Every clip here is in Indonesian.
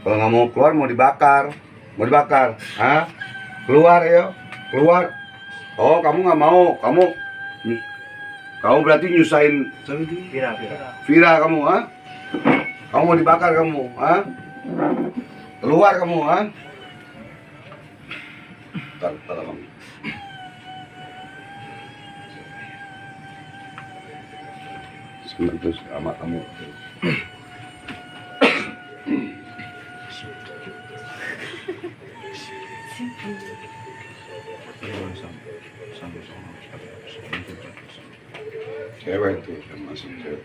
Kalau nggak mau keluar, mau dibakar. Mau dibakar. Hah? Keluar ya. Keluar. Oh, kamu nggak mau. Kamu berarti nyusahin Vira kamu, ha? Kamu mau dibakar kamu, ha? Keluar kamu, ha? Taruh kamu. Terus sama kamu. Cewek itu yang masuk cewek.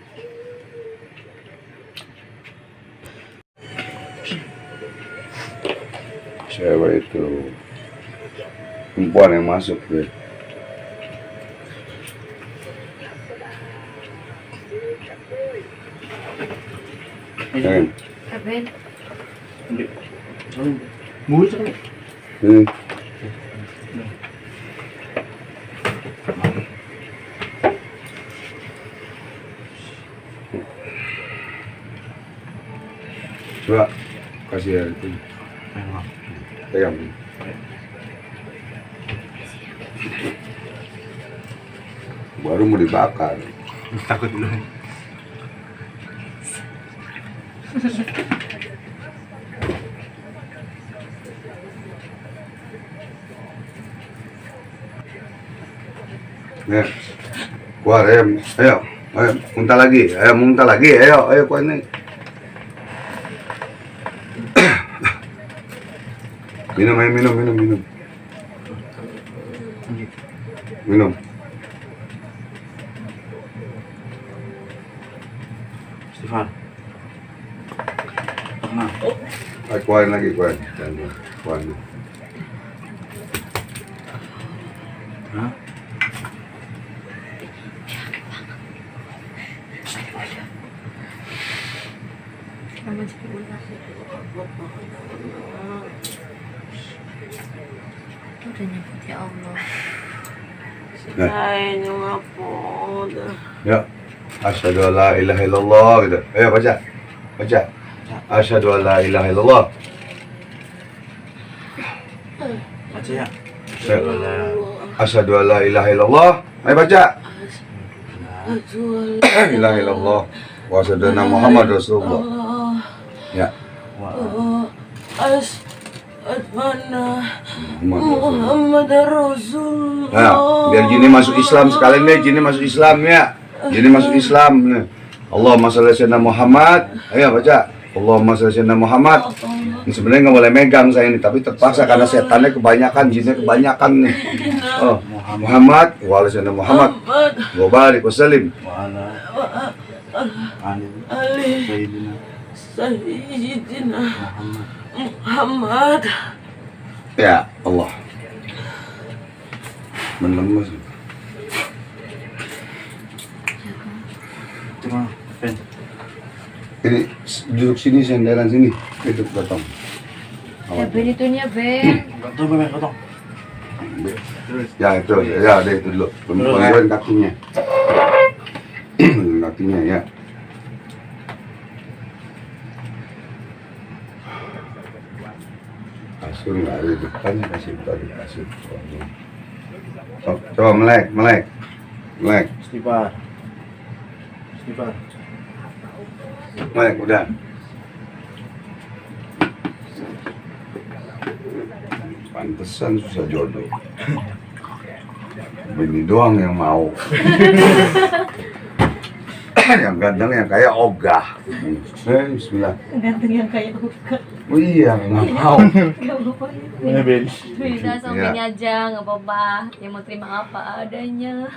Cewek itu perempuan yang masuk deh. Abel. Coba kasih air itu. Pegang. Baru mau dibakar. Takut dulu. Ya, keluar ayo, muntah lagi, ayo keluar nih. Minum. Stefan. Tenang. Ayo keluarin lagi, keluarin. Hah? Udah nyebut ya Allah. Selain ngapun. Ya. Asyhadu an la ilaha illallah gitu. Ayo baca. Asyhadu an la ilaha illallah. Baca ya. Asyhadu an la ilaha illallah. Ayo baca. La ilaha illallah. Wa asyhadu anna Muhammad Rasulullah. Ya. Muhammad Rasulullah. Nah, biar jini masuk Islam sekalian deh, jini masuk Islam ya. Jini masuk Islam nih. Allahumma shalli ala sayyidina Muhammad. Ayo baca. Allahumma shalli ala sayyidina Muhammad. Ini sebenarnya nggak boleh megang saya ini, tapi terpaksa karena setannya kebanyakan, jinnya kebanyakan nih. Oh, Muhammad, wa ala sayyidina Muhammad. Wa barik wa salim. Ali Sayyidina Muhammad. Ya Allah. Menemus. Cuma, Ben. Ini duduk sini, senderan sini. Itu datang. Ya Ben itunya Ben. Bantu, Ben, potong. Ya itu, ya deh itu dulu. Bantuin kakinya. Kakinya ya. Kasur nggak ada di depannya, kasih tadi kasur. Coba melek. Stefan. Melek udah. Pantesan susah jodoh. Bini doang yang mau. Yang ganteng yang kayak ogah. Bismillah. Ganteng yang kayak buka. Oh iya, nggak mau. Gak apa-apa. Ben. Bisa samping aja, nggak apa-apa. Yang mau terima apa adanya.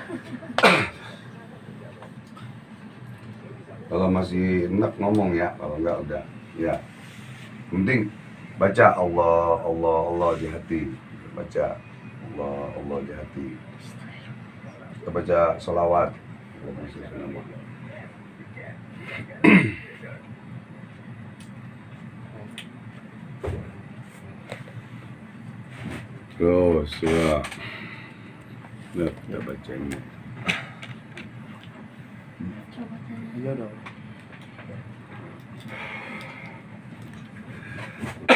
Kalau masih enak ngomong ya, kalau enggak udah ya. Penting baca Allah di hati. Baca Allah di hati. Kita baca sholawat. Terus ya. Nah, kita baca ini. Coba tanya. Iya dong.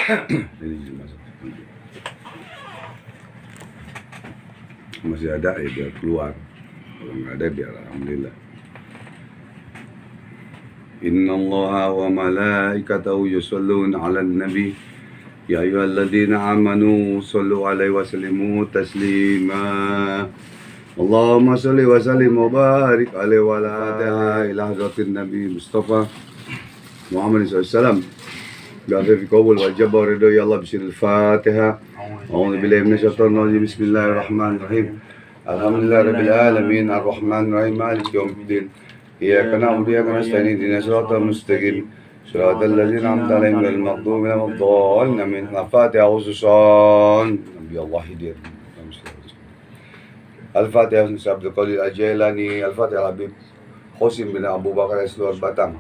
Ini masuk. Masih ada ya biar keluar. Kalau nggak ada biar alhamdulillah. Inna Allah wa malaikatahu yusalluna 'alan nabi. Ya ayyuhalladzina amanu sallu 'alaihi wa sallimu taslima. Allahumma salli wa sallim wa barik alaihi wa ala ila hadratin nabi Mustafa Muhammad SAW. Bi'afwi qabul wal jabbar ridho ya Allah bismil Fatiha. A'udzu billahi minasyaitonir rajim. Bismillahirrahmanirrahim. Alhamdulillahi rabbil alamin arrahmanir rahim maliki yaumiddin. Iyyaka na'budu wa iyyaka nasta'in ihdinas siratal mustaqim. Siratal ladzina an'amta 'alaihim ghairil maghdubi 'alaihim waladdallin. Amin. Al-Fatihah khususan Nabi Allah hidir. Al-Fatihah Syekh Abdul Qadir Al-Jailani. Al-Fatihah Habib Qasim bin Abu Bakar Asluar Batang.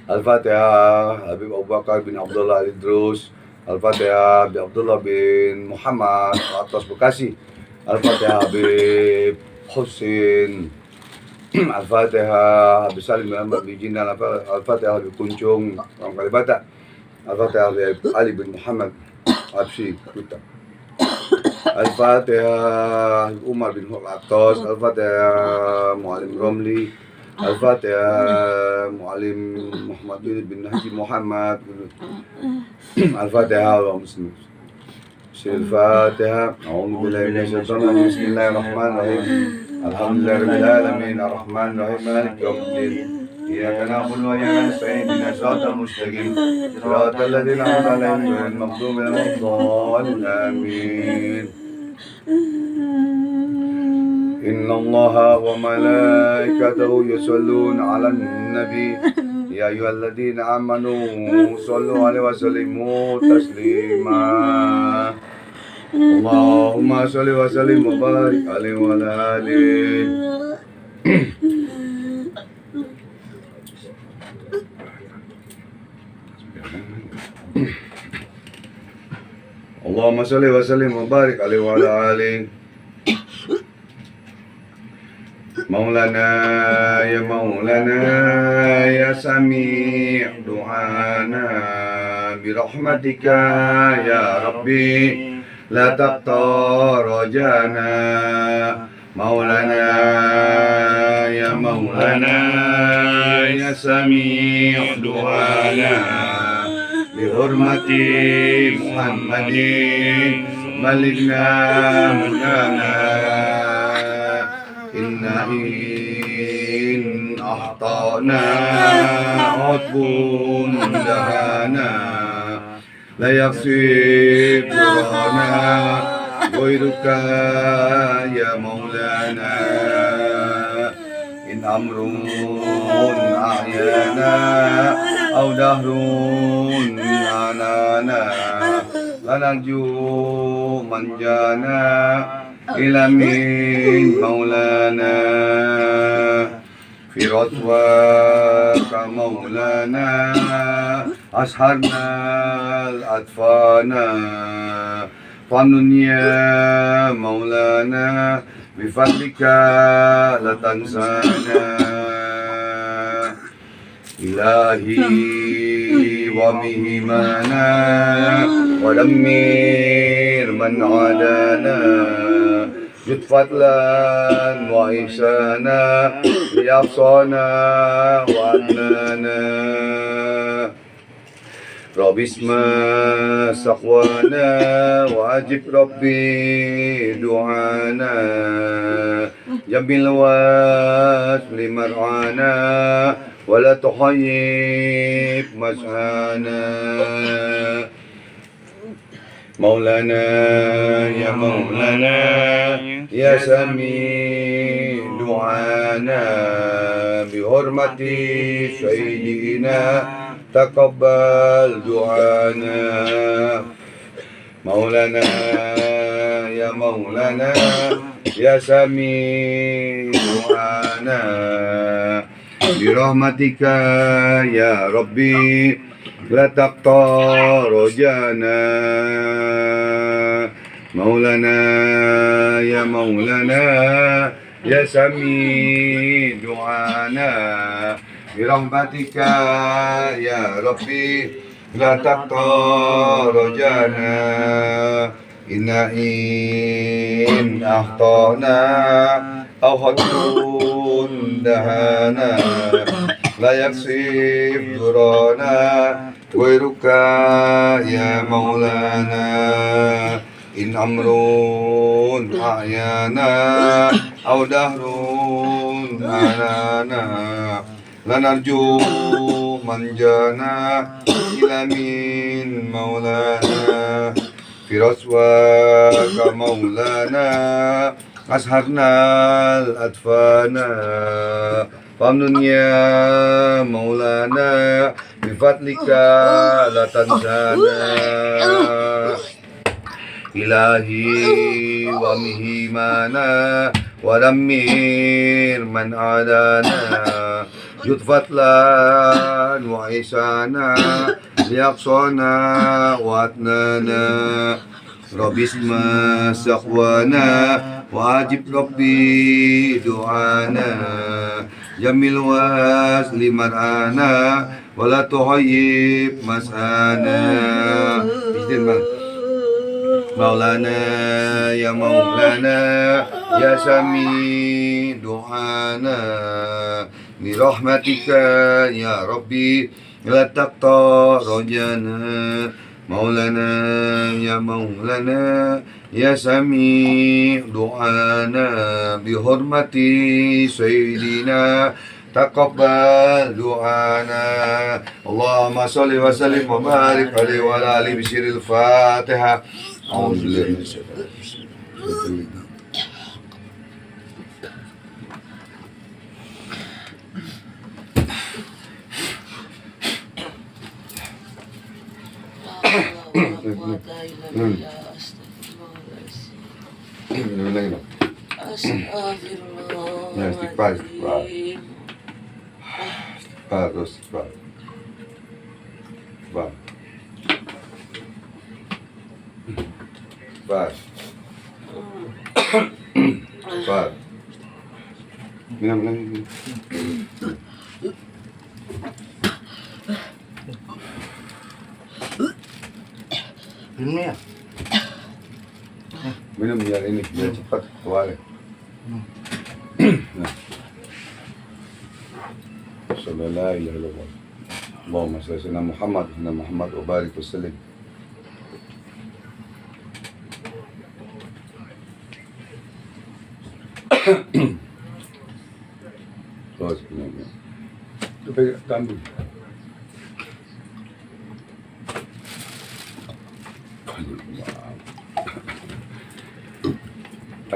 Al-Fatihah Habib Abu Bakar bin Abdullah Al-Idrus. Al-Fatihah Habib Abdullah bin Muhammad Atas Bekasi. Al-Fatihah Habib Husin. Al-Fatihah Habib Salim bin Ahmad bin Jinnah. Al-Fatihah Habib Kuncung Orang Kalibata. Al-Fatihah Habib Ali bin Muhammad Absi Kuta. Al-Fatihah Umar bin Atos. Al-Fatihah Mu'alim Romli. Al-Fatihah Mu'alim Muhammad bin Haji Muhammad. Al-Fatihah wa muslim. Al-Fatihah. A'udzu billahi minasyaitonir rajim. Bismillahirrahmanirrahim. Alhamdulillahi rabbil alamin arrahmanir rahim maliki yaumiddin. Iyyaka na'budu wa iyyaka nasta'in ihdinas siratal mustaqim. Siratal ladzina an'amta 'alaihim ghairil maghdubi 'alaihim waladdallin. Amin. Inna Allaha wa malaikatahu yusalluna 'alan nabi. Ya ayyuhalladzina amanu sallu 'alaihi wa sallimu taslima. Allahumma shalli wa sallim wa barik alaihi wa ala alihi. Allahumma shalli wa sallim wa barik alaihi wa ala alihi. Maulana ya Maulana ya Sami' du'ana bi rahmatika ya Rabbi la taqta rajana. Maulana ya Maulana ya Sami' du'ana bi hurmati Muhammadin malikna mulana. Inna in ahtana utbun dahana la yaksib durana ghairuka ya maulana. In amrun a'yana aw dahrun anana la narju manjana ila min maulana. Fi ratwaka maulana asharna al-atfana. Famnun ya maulana bifadlika la tansana. Ilahi wa mihimana wa dammir man adana. Jud fadlan wa ihsana liyafsana wa adnana. Rabbisma saqwana wa ajib rabbi du'ana. Jambil wasli mar'ana wa la tuhayyib mas'ana. Maulana ya Maulana ya Sami' du'ana bi hurmati sayyidina taqabbal du'ana. Maulana ya Maulana ya Sami' du'ana bi rahmatika ya Rabbi la taqta rajana. Maulana ya Maulana ya Sami' du'ana bi rahmatika ya Rabbi لا تقطع رجانا إنا إن أخطأنا أو خطأ دهانا لا يكشف ضرنا غيرك يا مولانا إن أمر أعيانا أو دهر أنانا لنرجو من جانا إلى من مولانا في رسواك مولانا أسهرنا الأطفانا فامنن يا مولانا بفضلك لا تنسانا إلهي ومهيمانا ودمر من عادانا جد فضلا وإحسانا لأقصانا وأدنانا ربي اسم سقوانا وأجب ربي دعانا جميل واسل مرآنا ولا تهيب مسانا مولانا يا مولانا يا سميع دعانا برحمتك يا ربي لا تقطع رجانا مولانا يا مولانا يا سميع دعانا بحرمة سيدنا تقبل دعانا اللهم صل وسلم وبارك عليه وعلى آله بشر الفاتحة أعوذ بالله من الشيطان الرجيم Ya, istighfar, istighfar. Istighfar, terus istighfar. Istighfar. Istighfar. Istighfar. Minum, minum, minum. Minum ya? Minum biar ini, biar cepat keluar. Nah. Sallallahu alaihi wasallam. Allahumma salli ala Muhammad wa barik wa sallim. Terus ini. Itu pegang kambing.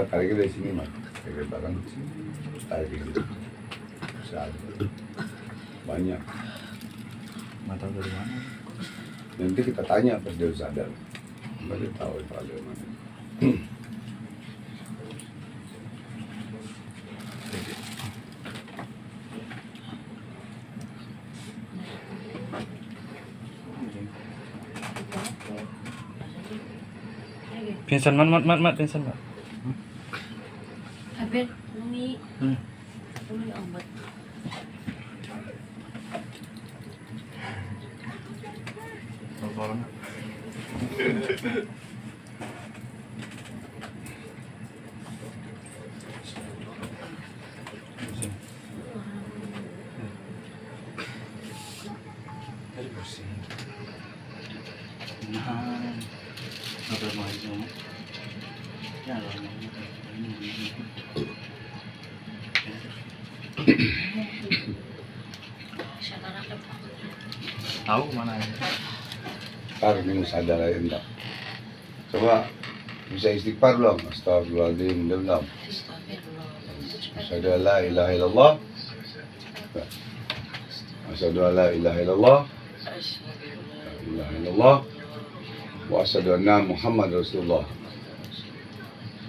Tarik dari sini mas, dari belakang sini, tarik gitu, banyak. Mata dari mana? Nanti kita tanya pas dia sadar, dia tahu itu ada mana. Pinsan mat pinsan mat. Habis umi umi obat. Tahu mana ya? Tarik ini sadar aja enggak. Coba bisa istighfar belum? Astagfirullahaladzim belum. Asyhadu an la ilaha illallah. Asyhadu an la ilaha illallah. La ilaha illallah. Wa asyhadu anna Muhammad Rasulullah.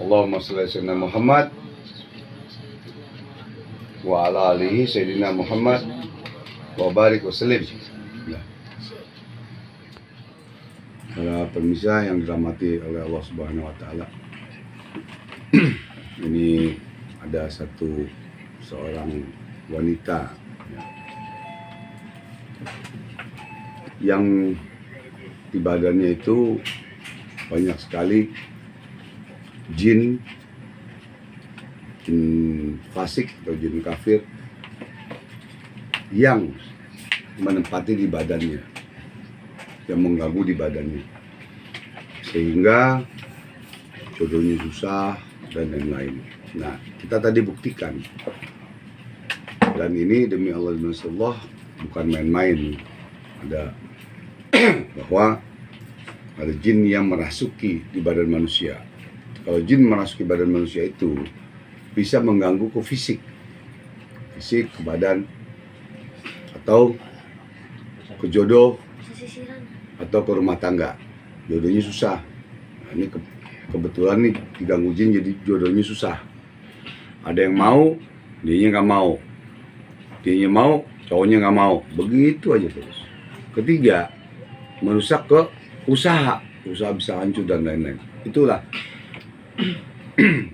Allahumma shalli ala sayyidina Muhammad wa ala alihi sayyidina Muhammad wa barik wa sallim. Para pemirsa yang dirahmati oleh Allah Subhanahu wa taala. Ini ada seorang wanita ya, yang di badannya itu banyak sekali jin fasik atau jin kafir yang menempati di badannya, yang mengganggu di badannya, sehingga jodohnya susah dan lain-lain. Nah, kita tadi buktikan, dan ini demi Allah dan Rasulullah bukan main-main, ada bahwa ada jin yang merasuki di badan manusia. Kalau jin merasuki badan manusia itu bisa mengganggu ke fisik, ke badan, atau ke jodoh, atau ke rumah tangga. Jodohnya susah. Nah, ini kebetulan nih diganggu jin jadi jodohnya susah. Ada yang mau, dianya nggak mau. Dianya mau, cowoknya nggak mau. Begitu aja terus. Ketiga, merusak ke usaha bisa hancur dan lain-lain. Itulah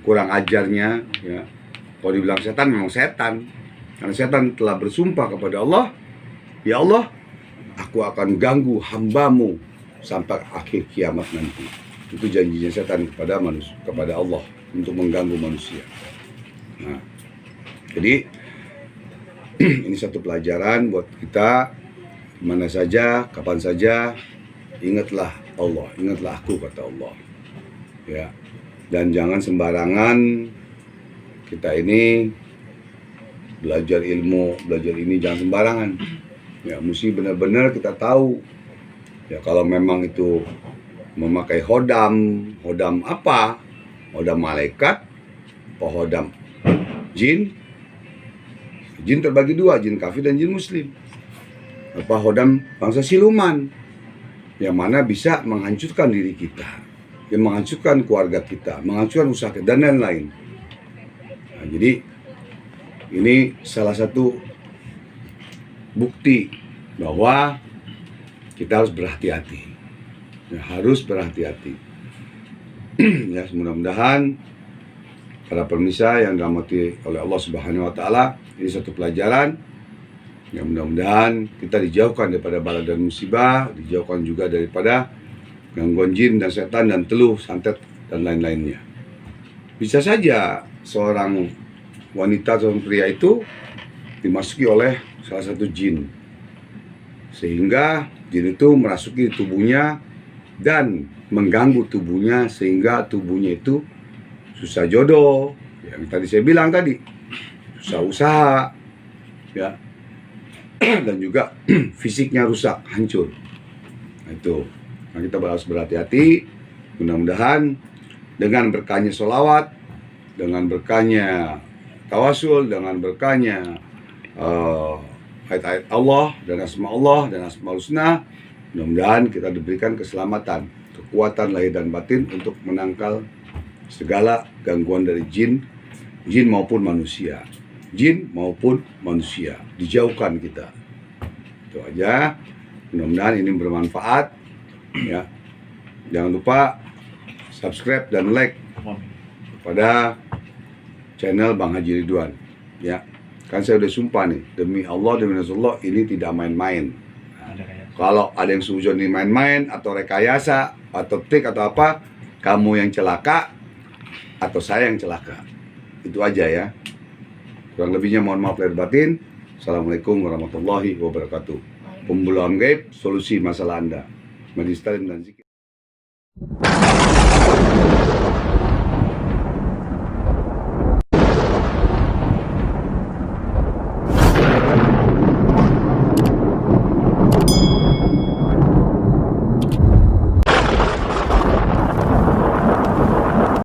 kurang ajarnya, ya. Kalau dibilang setan, memang setan. Karena setan telah bersumpah kepada Allah, ya Allah, aku akan ganggu hambamu sampai akhir kiamat nanti. Itu janjinya setan kepada manusia, kepada Allah, untuk mengganggu manusia. Nah, jadi ini satu pelajaran buat kita, mana saja, kapan saja, ingatlah Allah, ingatlah aku, kata Allah. Ya, dan jangan sembarangan kita ini belajar ilmu, belajar ini jangan sembarangan. Ya, mesti benar-benar kita tahu. Ya, kalau memang itu memakai hodam apa? Hodam malaikat, apa hodam jin? Jin terbagi dua, jin kafir dan jin muslim. Apa hodam bangsa siluman, yang mana bisa menghancurkan diri kita, yang menghancurkan keluarga kita, menghancurkan usaha kita, dan lain-lain. Nah, jadi ini salah satu bukti bahwa kita harus berhati-hati. Ya, harus berhati-hati. Ya, mudah-mudahan para pemirsa yang dirahmati oleh Allah Subhanahu wa taala, ini satu pelajaran. Ya, mudah-mudahan kita dijauhkan daripada bala dan musibah, dijauhkan juga daripada gangguan jin dan setan dan teluh, santet dan lain-lainnya. Bisa saja seorang wanita atau pria itu dimasuki oleh salah satu jin, sehingga jin itu merasuki tubuhnya dan mengganggu tubuhnya, sehingga tubuhnya itu susah jodoh, yang tadi saya bilang tadi, susah usaha, ya, dan juga fisiknya rusak, hancur. Nah, itu. Nah, kita harus berhati-hati. Mudah-mudahan dengan berkahnya sholawat, dengan berkahnya tawasul, dengan berkahnya ayat-ayat Allah dan asma Allah dan asmaul husna, mudah-mudahan kita diberikan keselamatan, kekuatan lahir dan batin untuk menangkal segala gangguan dari jin maupun manusia. Jin maupun manusia dijauhkan kita. Itu aja. Mudah-mudahan ini bermanfaat, ya. Jangan lupa subscribe dan like pada channel Bang Haji Ridwan, ya. Kan saya udah sumpah nih, demi Allah demi Rasulullah, ini tidak main-main. Kalau ada yang suzon ini main-main atau rekayasa atau trik atau apa, kamu yang celaka atau saya yang celaka. Itu aja, ya. Kurang lebihnya mohon maaf lahir batin. Assalamualaikum warahmatullahi wabarakatuh. Pembuluhan gaib, solusi masalah Anda. Majlis Taklim dan Zikir.